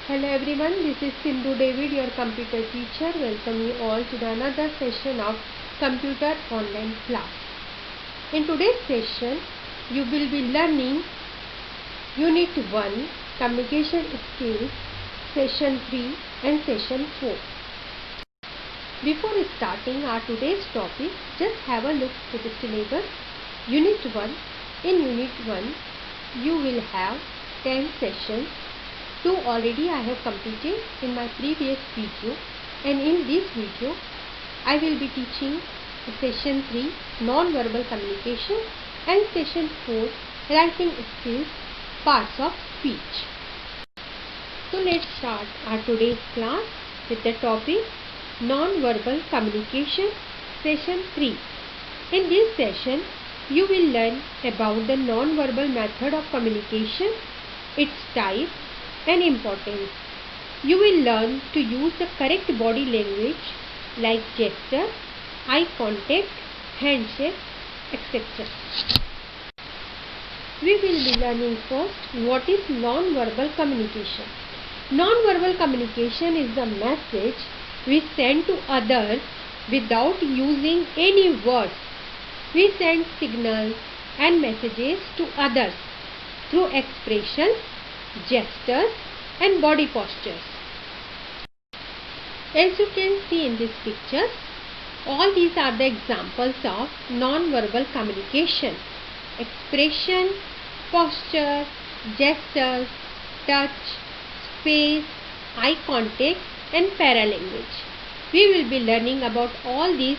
Hello everyone, this is Sindhu David, your computer teacher. Welcome you all to the another session of computer online class. In today's session, you will be learning Unit 1, Communication Skills, Session 3 and Session 4. Before starting our today's topic, just have a look to the syllabus. Unit 1. In Unit 1, you will have 10 sessions. 2 already I have completed in my previous video, and in this video I will be teaching session 3 non-verbal communication and session 4 writing skills, parts of speech. So let's start our today's class with the topic non-verbal communication, session 3. In this session you will learn about the non-verbal method of communication, its type and importance. You will learn to use the correct body language like gesture, eye contact, handshake, etc. We will be learning first what is non-verbal communication. Non-verbal communication is the message we send to others without using any words. We send signals and messages to others through expressions, gestures and body postures. As you can see in these pictures, all these are the examples of non-verbal communication: expression, posture, gestures, touch, space, eye contact and paralanguage. We will be learning about all these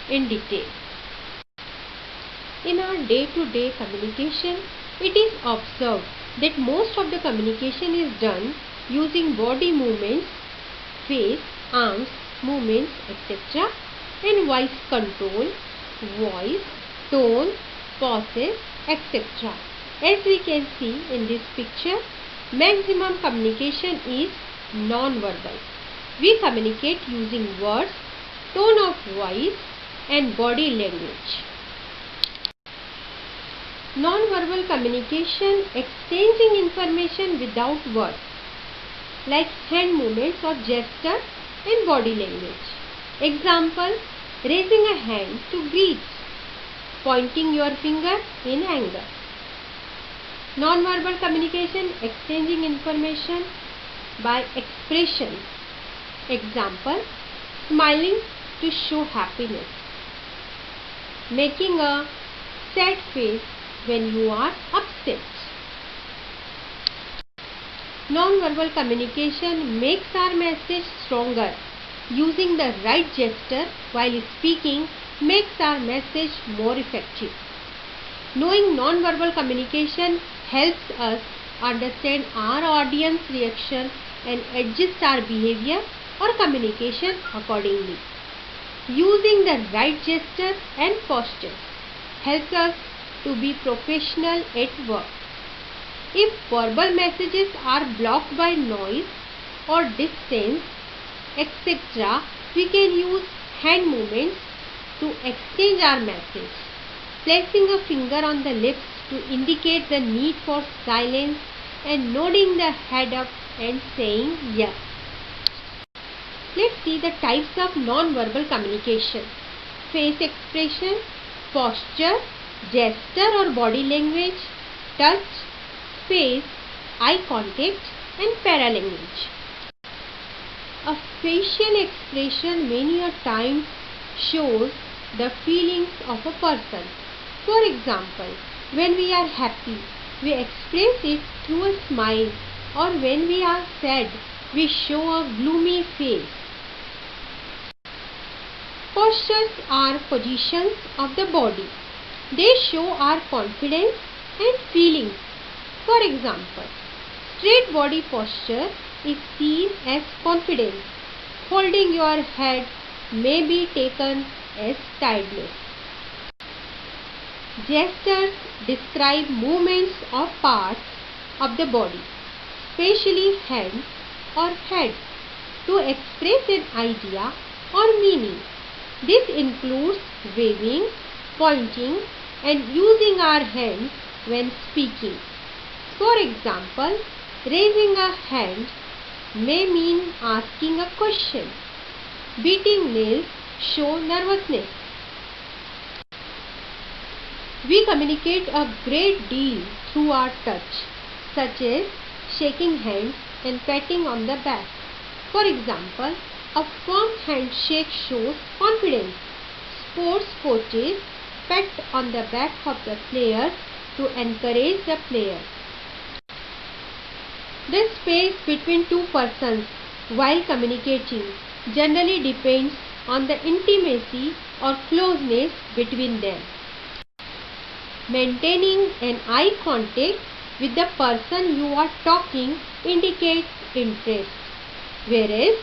in detail. In our day-to-day communication, it is observed that most of the communication is done using body movements, face, arms, movements, etc. and voice control, voice, tone, pauses, etc. As we can see in this picture, maximum communication is non-verbal. We communicate using words, tone of voice and body language. Non-verbal communication, exchanging information without words like hand movements or gesture and body language. Example: raising a hand to greet, pointing your finger in anger. Non-verbal communication, exchanging information by expressions. Example: smiling to show happiness, making a sad face when you are upset. Non-verbal communication makes our message stronger. Using the right gesture while speaking makes our message more effective. Knowing non-verbal communication helps us understand our audience reaction and adjust our behavior or communication accordingly. Using the right gesture and posture helps us to be professional at work. If verbal messages are blocked by noise or distance, etc., we can use hand movements to exchange our message. Placing a finger on the lips to indicate the need for silence and nodding the head up and saying yes. Let's see the types of non-verbal communication: face expression, posture, gesture or body language, touch, space, eye contact and paralanguage. A facial expression many a times shows the feelings of a person. For example, when we are happy, we express it through a smile, or when we are sad, we show a gloomy face. Postures are positions of the body. They show our confidence and feelings. For example, straight body posture is seen as confidence. Holding your head may be taken as tiredness. Gestures describe movements of parts of the body, especially hands or head, to express an idea or meaning. This includes waving, pointing and using our hands when speaking. For example, raising a hand may mean asking a question. Beating nails show nervousness. We communicate a great deal through our touch, such as shaking hands and patting on the back. For example, a firm handshake shows confidence. Sports coaches pat on the back of the players to encourage the players. The space between two persons while communicating generally depends on the intimacy or closeness between them. Maintaining an eye contact with the person you are talking indicates interest, whereas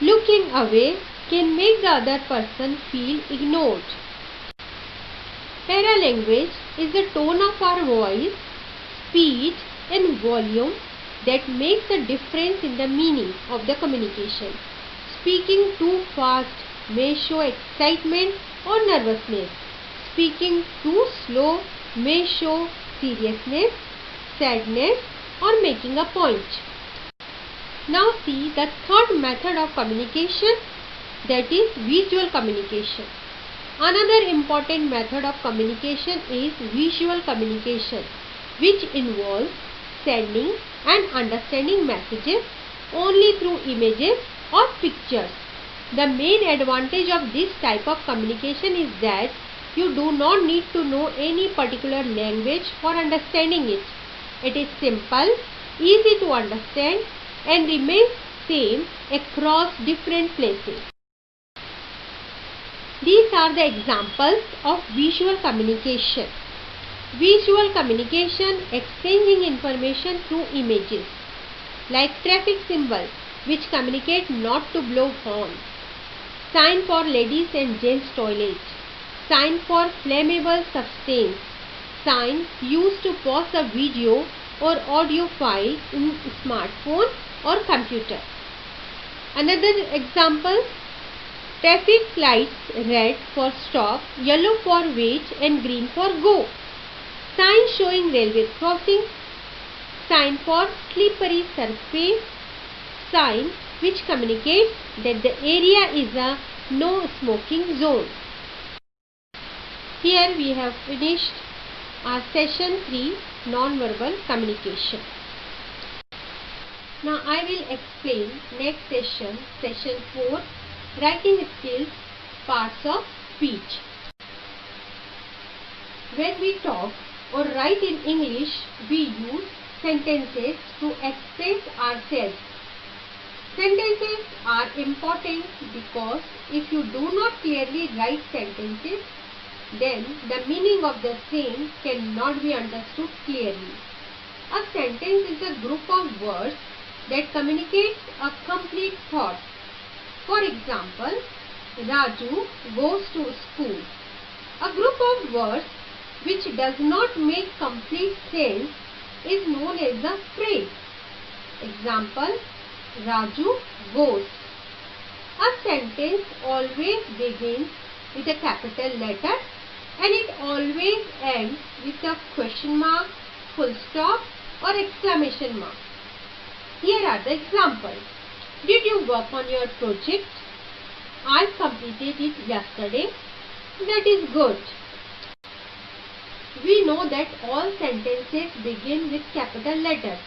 looking away can make the other person feel ignored. Paralanguage is the tone of our voice, speed and volume that makes a difference in the meaning of the communication. Speaking too fast may show excitement or nervousness. Speaking too slow may show seriousness, sadness or making a point. Now see the third method of communication, that is visual communication. Another important method of communication is visual communication, which involves sending and understanding messages only through images or pictures. The main advantage of this type of communication is that you do not need to know any particular language for understanding it. It is simple, easy to understand and remains same across different places. These are the examples of visual communication. Visual communication, exchanging information through images, like traffic symbols which communicate not to blow horns, sign for ladies and gents toilets, sign for flammable substance, sign used to pause a video or audio file in smartphone or computer. Another example, traffic lights red for stop, yellow for wait and green for go. Sign showing railway crossing, sign for slippery surface, sign which communicates that the area is a no smoking zone. Here we have finished our session 3, non-verbal communication. Now I will explain next session, session 4, writing skills, parts of speech. When we talk or write in English, we use sentences to express ourselves. Sentences are important because if you do not clearly write sentences, then the meaning of the same cannot be understood clearly. A sentence is a group of words that communicates a complete thought. For example, Raju goes to school. A group of words which does not make complete sense is known as a phrase. Example, Raju goes. A sentence always begins with a capital letter and it always ends with a question mark, full stop or exclamation mark. Here are the examples. Did you work on your project? I completed it yesterday. That is good. We know that all sentences begin with capital letters.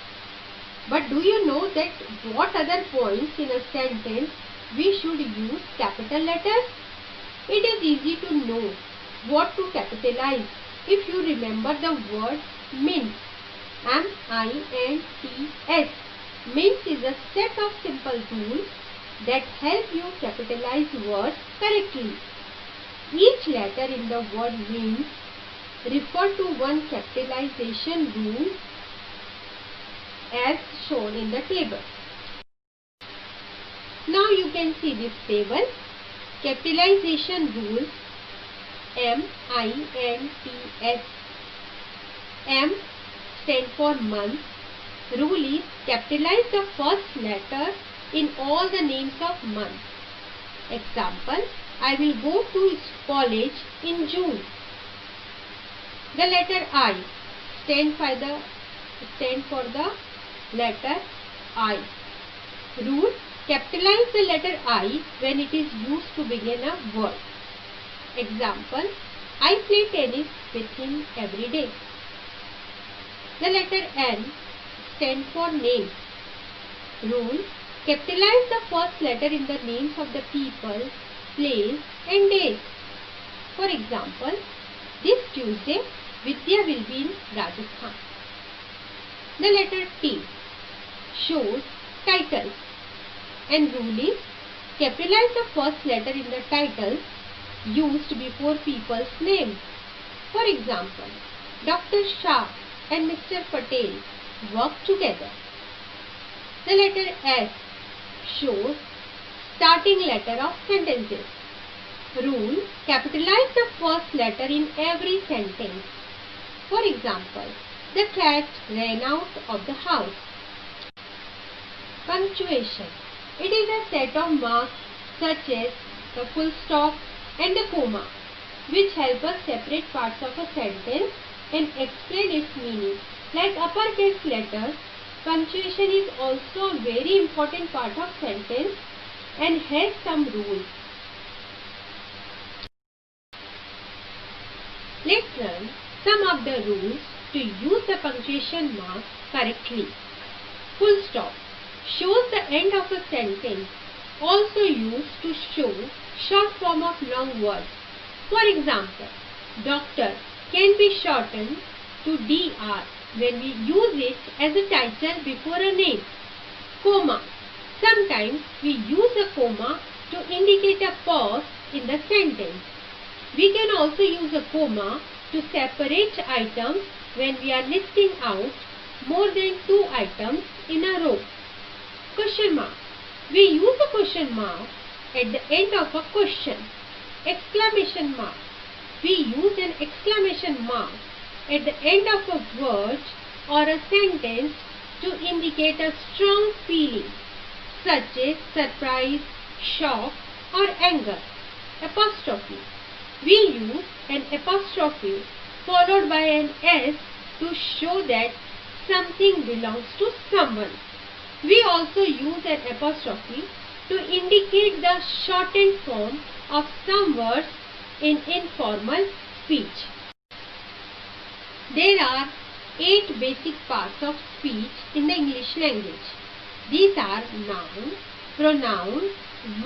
But do you know that what other points in a sentence we should use capital letters? It is easy to know what to capitalize if you remember the word mint. M-I-N-T-S. Mint is a set of simple rules that help you capitalize words correctly. Each letter in the word mint refer to one capitalization rule as shown in the table. Now you can see this table. Capitalization rules M-I-N-T-S. M stand for month. Rule is capitalize the first letter in all the names of months. Example, I will go to college in June. The letter I stand for the letter I. Rule: capitalize the letter I when it is used to begin a word. Example: I play tennis with him every day. The letter N stands for name. Rule: capitalize the first letter in the names of the people, place and days. For example, this Tuesday, Vidya will be in Rajasthan. The letter T shows titles, and rule is capitalize the first letter in the titles used before people's name. For example, Dr. Shah and Mr. Patel work together. The letter S shows starting letter of sentences. Rule: capitalize the first letter in every sentence. For example, the cat ran out of the house. Punctuation: it is a set of marks such as the full stop and the comma, which help us separate parts of a sentence and explain its meaning. Like uppercase letters, punctuation is also a very important part of sentence and has some rules. Let's learn some of the rules to use the punctuation marks correctly. Full stop shows the end of a sentence, also used to show short form of long words. For example, doctor can be shortened to Dr when we use it as a title before a name. Comma: sometimes we use a comma to indicate a pause in the sentence. We can also use a comma to separate items when we are listing out more than 2 items in a row. Question mark: we use a question mark at the end of a question. Exclamation mark: we use an exclamation mark at the end of a word or a sentence to indicate a strong feeling such as surprise, shock or anger. Apostrophe: we use an apostrophe followed by an S to show that something belongs to someone. We also use an apostrophe to indicate the shortened form of some words in informal speech. There are 8 basic parts of speech in the English language. These are noun, pronoun,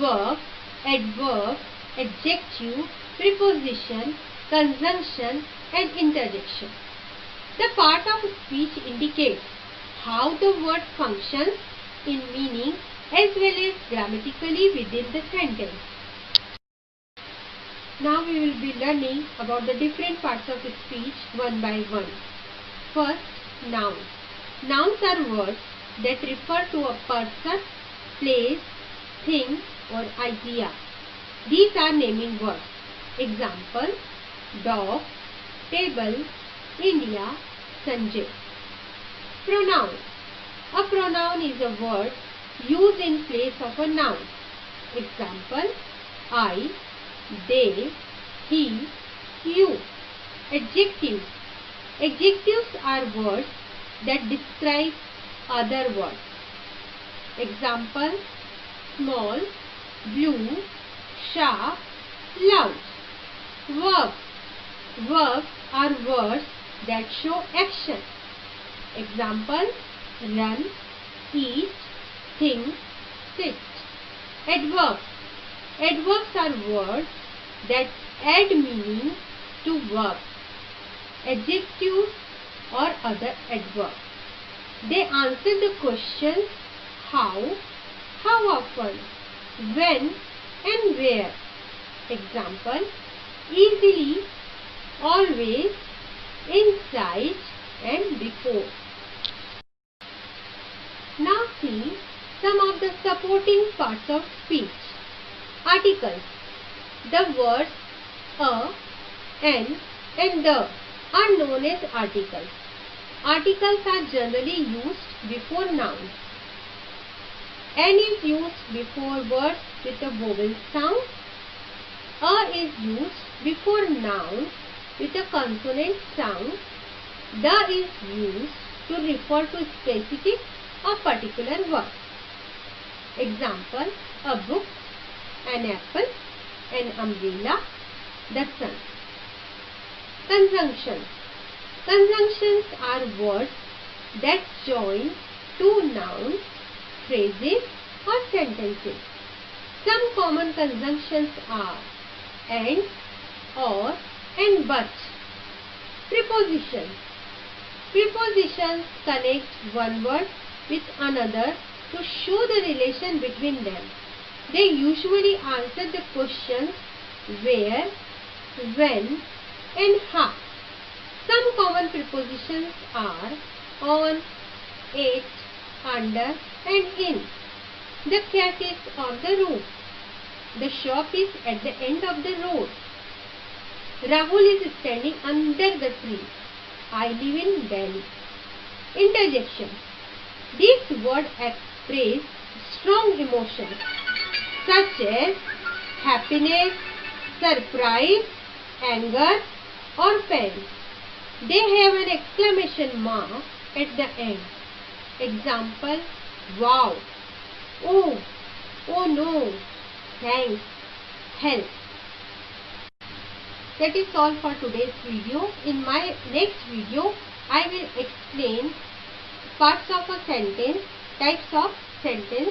verb, adverb, adjective, preposition, conjunction and interjection. The part of speech indicates how the word functions in meaning as well as grammatically within the sentence. Now we will be learning about the different parts of speech one by one. First, nouns. Nouns are words that refer to a person, place, thing or idea. These are naming words. Example: dog, table, India, Sanjay. Pronoun. A pronoun is a word used in place of a noun. Example: I, they, he, you. Adjectives. Adjectives are words that describe other words. Example: small, blue, sharp, loud. Verbs. Verbs are words that show action. Example: run, eat, think, sit. Adverbs. Adverbs are words that add meaning to verbs. Adjectives or other adverbs. They answer the questions how often, when and where. Example: easily, always, inside and before. Now see some of the supporting parts of speech. Articles. The words a, an and the are known as articles. Articles are generally used before nouns. An is used before words with a vowel sound. A is used before nouns with a consonant sound. The is used to refer to specific or particular word. Example, a book, an apple, an umbrella, the sun. Conjunctions. Conjunctions are words that join two nouns, phrases or sentences. Some common conjunctions are and, or, and but. Prepositions. Prepositions connect one word with another to show the relation between them. They usually answer the questions where, when, and how. Some common prepositions are on, at, under, and in. The cat is on the roof. The shop is at the end of the road. Rahul is standing under the tree. I live in Delhi. Interjection. These words express strong emotions such as happiness, surprise, anger, or pain. They have an exclamation mark at the end. Example, wow, oh, oh no, thanks, help. That is all for today's video. In my next video, I will explain parts of a sentence, types of sentence.